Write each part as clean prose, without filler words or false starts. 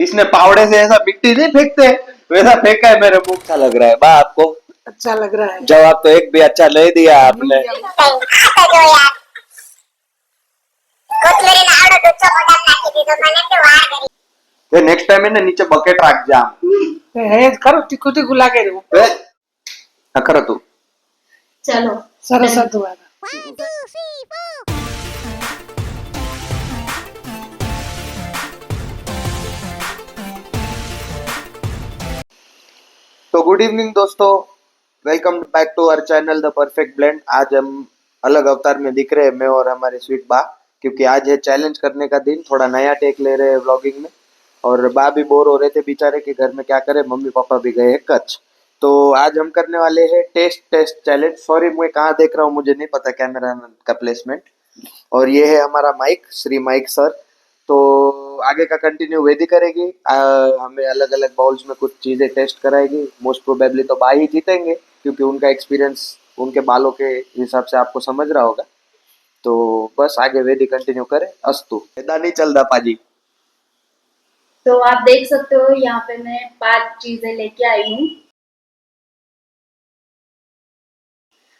इसने पावड़े से ऐसा मिट्टी नहीं फेंकते वैसा फेंका है मेरे मुंह। अच्छा लग रहा है बा आपको? अच्छा लग रहा है। जवाब तो एक भी अच्छा नहीं दिया आपने। नेक्स्ट टाइम है ना नीचे बकेट रख जा। है करो તીખું તીખું લાગે રે खरा तू चलो સરસ હતું આ तो गुड इवनिंग दोस्तों, welcome back to our channel the perfect blend. आज हम अलग अवतार में दिख रहे हैं, मैं और हमारी स्वीट बा, क्योंकि आज है चैलेंज करने का दिन। थोड़ा नया टेक ले रहे हैं व्लॉगिंग में, और बा भी बोर हो रहे थे बेचारे कि घर में क्या करें, मम्मी पापा भी गए हैं कच्छ। तो आज हम करने वाले हैं टेस्ट चैलेंज। सॉरी मैं कहाँ देख रहा हूँ मुझे नहीं पता कैमरा का प्लेसमेंट। और ये है हमारा माइक, श्री माइक सर। तो आगे का कंटिन्यू वेदी करेगी, हमें अलग अलग बाउल्स में कुछ चीज़ें टेस्ट कराएगी। मोस्ट प्रोबेबली तो बा ही जीतेंगे, क्योंकि उनका एक्सपीरियंस उनके बालों के हिसाब से आपको समझ रहा होगा। तो बस आगे वेदी कंटिन्यू करें। अस्तु। पैदा नहीं चलता पाजी। तो आप देख सकते हो यहाँ पे मैं 5 चीजें लेके आई हूँ।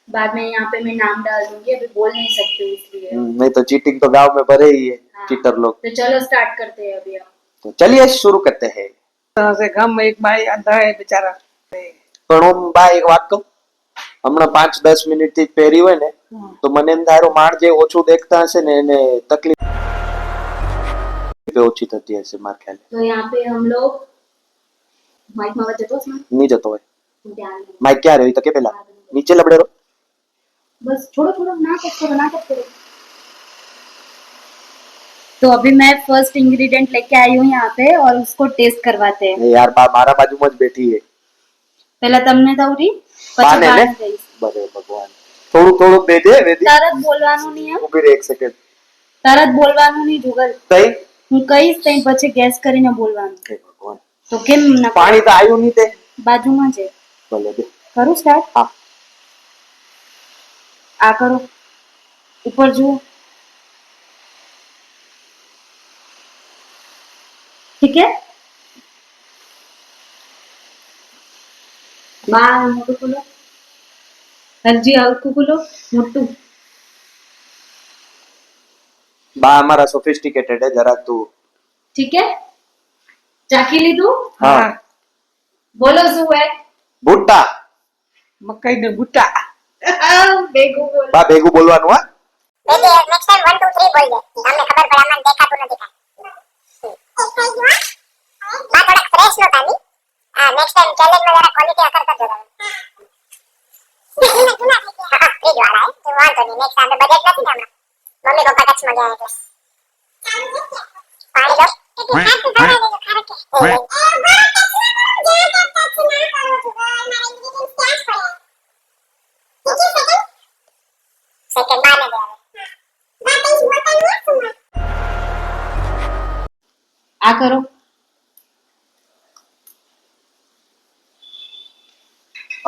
बाद में यहाँ पे मैं नाम डाल दूंगी, अभी बोल नहीं सकती हूँ इसलिए। नहीं तो चीटिंग तो गांव में भरे ही है। हाँ। चीटर लोग। तो चलो स्टार्ट करते हैं अभी हम। तो चलिए शुरू करते हैं। से ગામમાં એક ભાઈ આંધળા है बेचारा। પણ હું બા એક વાત કહું, હમણાં 5-10 મિનિટ થી પહેરી હોય ને તો મને એમ થાય માણ જે ઓછું દેખતા હશે ને એને તકલીફ ઓછી થતી હશે માર ખ્યાલ। तो यहाँ पे हम लोग माइक में बजे तो नहीं जतो હોય ध्यान माइक क्या रही तो के पहला नीचे लबड़े रो। बस छोड़ो छोड़ो ना करो। तो अभी मैं फर्स्ट इंग्रेडिएंट लेके आई हूँ यहाँ पे और उसको टेस्ट करवाते हैं। यार बा मारा बाजू में ज बैठी है। पहला तमने दौरी પછી બાને દઈશ। બરે ભગવાન થોડું થોડું દે દે વેદી। તરત બોલવાનું નહીં હે। ઊભી રહે એક સેકન્ડ। તરત બોલવાનું નહીં જુગલ। કઈ હું કહીશ તઈ પછી ગેસ કરીને બોલવાનું। હે ભગવાન તો કેમ ના પાણી તો આવ્યું નહીં તે બાજુમાં છે। ભલે દે કરું સ્ટાર્ટ। હા આ કરો ઉપર જુઓ। ठीक है बा मोटू खोलो हरजी हल्कू खोलो मोटू। बा हमारा सोफिस्टिकेटेड है जरा तू। ठीक है चाकी लीधું। हाँ बोलो શું है? ભૂટ્ટા મકાઈ ને બુટ્ટા। બેગુ બોલ બા ભેગું બોલવાનું હા। બેબી નેક્સ્ટ ટાઈમ 1 2 3 બોલ દે, તમને ખબર પડે અમને દેખાતું નથી કાઈ। એક થઈ ગયો બા થોડા ફ્રેશ નો તાની। હા નેક્સ્ટ ટાઈમ ચેલેન્જ में जरा क्वालिटी असर कर देगा। इसमें चुना है हां फ्रिज वाला है तो वांटो नहीं। नेक्स्ट टाइम बजट નથી ને હમણાં મમ્મી પપ્પા ટચ માં ગયા એટલે પાણી લો કે હાથ ધરા દેજો ખારક કે એ सेकंड बाद में આ કરો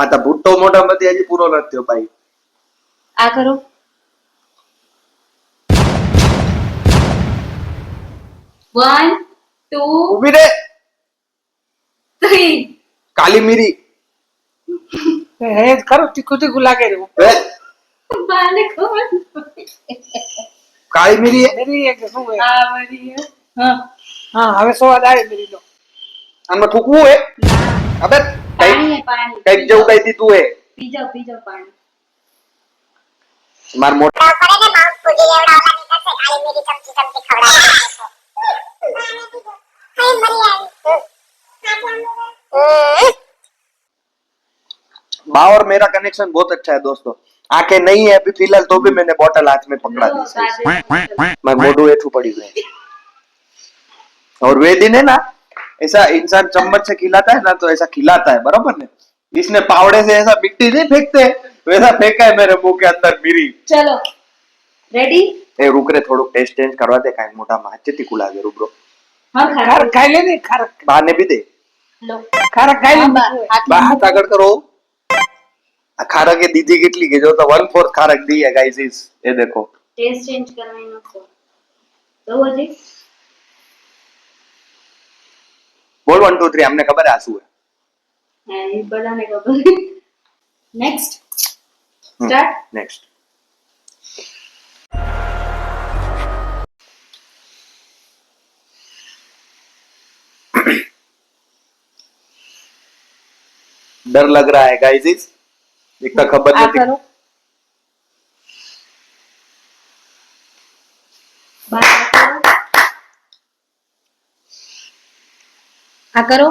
આ તો ભૂટ્ટો મોઢા માંથી હજી પૂરો નથી થયો ભાઈ। આ કરો 1 2 ઊભી રે 3 કાલી મીરી। है करो તીખું તીખું લાગે રે ए, બાને ખબર કાળી મીરી है। मेरी एक શું है આ મરી है। हां હા હવે સ્વાદ આવે मेरी નો। આમાં થૂકવું है અબે પાણી है पानी કઈક જેવું કઈ દીધું है पी जाओ पानी। માર મોઢા तो करे ने माउंट फूजी एवढा वाला नहीं करते खाली मेरी चमची चमची खवड़ा हाय मरी आई। बा और मेरा कनेक्शन बहुत अच्छा है दोस्तों। आंखें नहीं है अभी फिलहाल, तो भी मैंने बोतल हाथ में पकड़ा दी है। मैं मोढू एठू पड़ी हुई है। और वेदी ने ना ऐसा इंसान चम्मच से खिलाता है ना तो ऐसा खिलाता है बराबर ने। इसने पावड़े से ऐसा मिट्टी नहीं फेंकते वैसा फेंका है मेरे मुंह के अंदर मीरी। चलो रेडी। ए रुक रे थोड़ो टेस्ट चेंज करवा दे काई मोटा माचे तीखू लागे रुब्रो। हां ખારક ખાઈ લે ને ખારક बाने भी दे लो ખારક ખાઈ લે बा हाथ આગળ કરો। આ ખારકે દીધી કેટલી કે જો તો 1/4 ખારક દી है गाइस इस ये देखो। टेस्ट चेंज करवाई नो तो हजी બોલ 1 2 3 અમને ખબર આ શું એ બધાને ખબર. Next start. નેક્સ્ટ डर लग रहा है गाइस इतना खबर આ नहीं કરો આ કરો.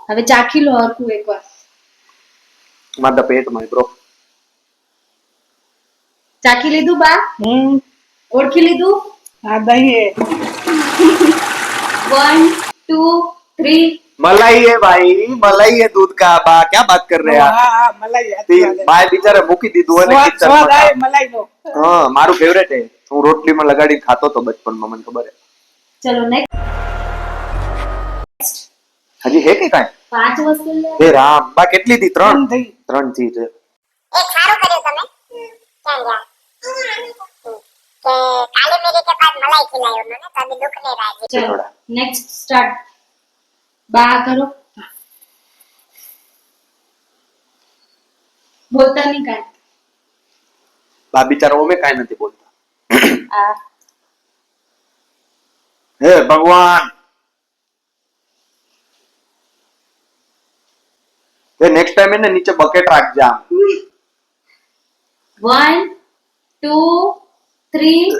હવે ચાખી લો હરખું એકવાર. मादा पेट में ब्रो ચાખી લીધું બા? ઓળખી લીધું? આ દહીં હે 1 2 3. मलाई है भाई मलाई है दूध का बा क्या बात कर रहे हैं आप હા હા મલાઈ સાચી વાત હે. બાય બિચારે મૂકી દીધું અને સ્વાદ kitchen સ્વાદ માં આવે મલાઈ નો હા મારું ફેવરેટ है હું રોટલીમાં લગાડીને ખાતો તો બચપનમાં મને ખબર ચલો નેક્સ્ટ. है હજી હે કે કાંઈ 5 વસ્તુ લે. હે રામ બા કેટલી થી ત્રણ ત્રણ થઈ ત્રણ ચીજ છે एक सारू કર્યું તમે क्या गया કે काली मिरी के पास मलाई खिलाई उन्होंने तो अभी दुख नहीं रहा है ચલો થોડા. Next start. બા કરો. બોલતા નહીં કાંઈ. બા બિચારા ઓમે કાંઈ નથી બોલતા આ હે ભગવાન એ નેક્સ્ટ ટાઈમ એને નીચે બકેટ રાખજે આમ 1 2 3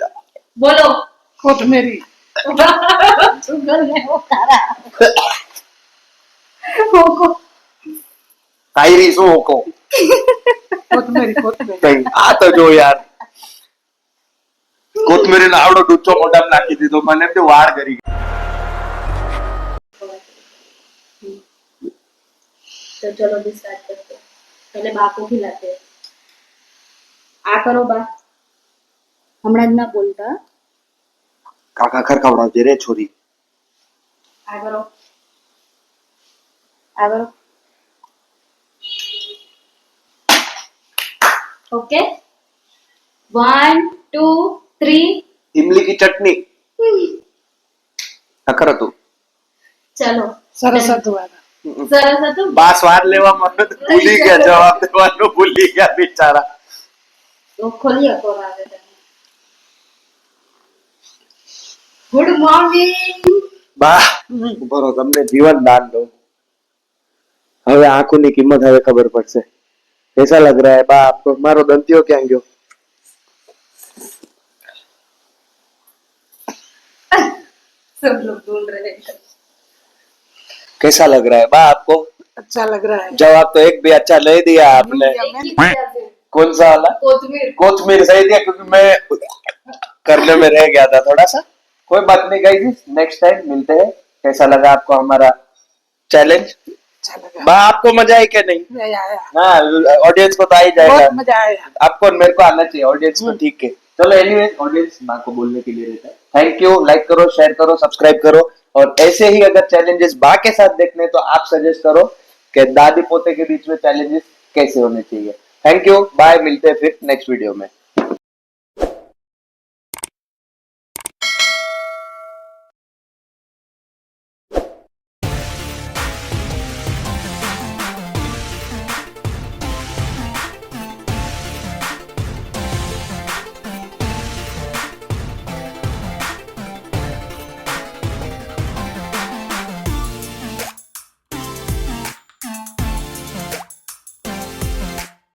બોલો. કોથમેરી સુગર ને वो तारा કાયરી શું હોકો કોથમેરી કોથમેરી કઈ આ તો જો યાર કોથમીરીનો આવડો ડૂચો મોઢામાં નાખી દીધો મને એમ કે વાળ કરી तो चलो भी स्टार्ट करते हैं. पहले बा को खिलाते हैं. आ करो बा. હમણાં જ ના બોલતા. કાકા ખરખાવડાવજે રે છોરી આ કરો. આ કરો. ओके 1 2 3. इमली की चटनी નખર હતું ચલો સરસ હતું આ સરસ હતું. બા સ્વાદ લેવામાં ભૂલી ગયા જવાબ દેવાનું ભૂલી ગયા બિચારા તો ખોલી શકો આવે તમે. Good morning. બા ઉભો રહો તમને જીવન દાન દો હવે આંખોની કિંમત હવે ખબર પડશે कैसा लग रहा है बा आपको मारो दंतियो क्या गयो सब लोग ढूंढ रहे हैं. कैसा लग रहा है बा आपको अच्छा लग रहा है जवाब तो एक भी अच्छा नहीं दिया आपने एक ही दिया फिर. कौन सा वाला कोथमीर. कोथमीर सही दिया क्योंकि मैं करने में रह गया था थोड़ा सा कोई बात नहीं गाइस नेक्स्ट टाइम मिलते हैं कैसा लगा आपको हमारा चैलेंज अच्छा लगा बा आपको मजा आई क्या नहीं आया आया हाँ ऑडियंस को तो आ ही जाएगा बहुत मजा आया आपको और मेरे को आना चाहिए ऑडियंस को ठीक है चलो एनीवेज ऑडियंस माँ को बोलने के लिए रहता है थैंक यू लाइक करो शेयर करो सब्सक्राइब करो और ऐसे ही अगर चैलेंजेस बा के साथ देखने हैं, तो आप सजेस्ट करो कि दादी पोते के बीच में चैलेंजेस कैसे होने चाहिए थैंक यू बाय मिलते हैं फिर नेक्स्ट वीडियो में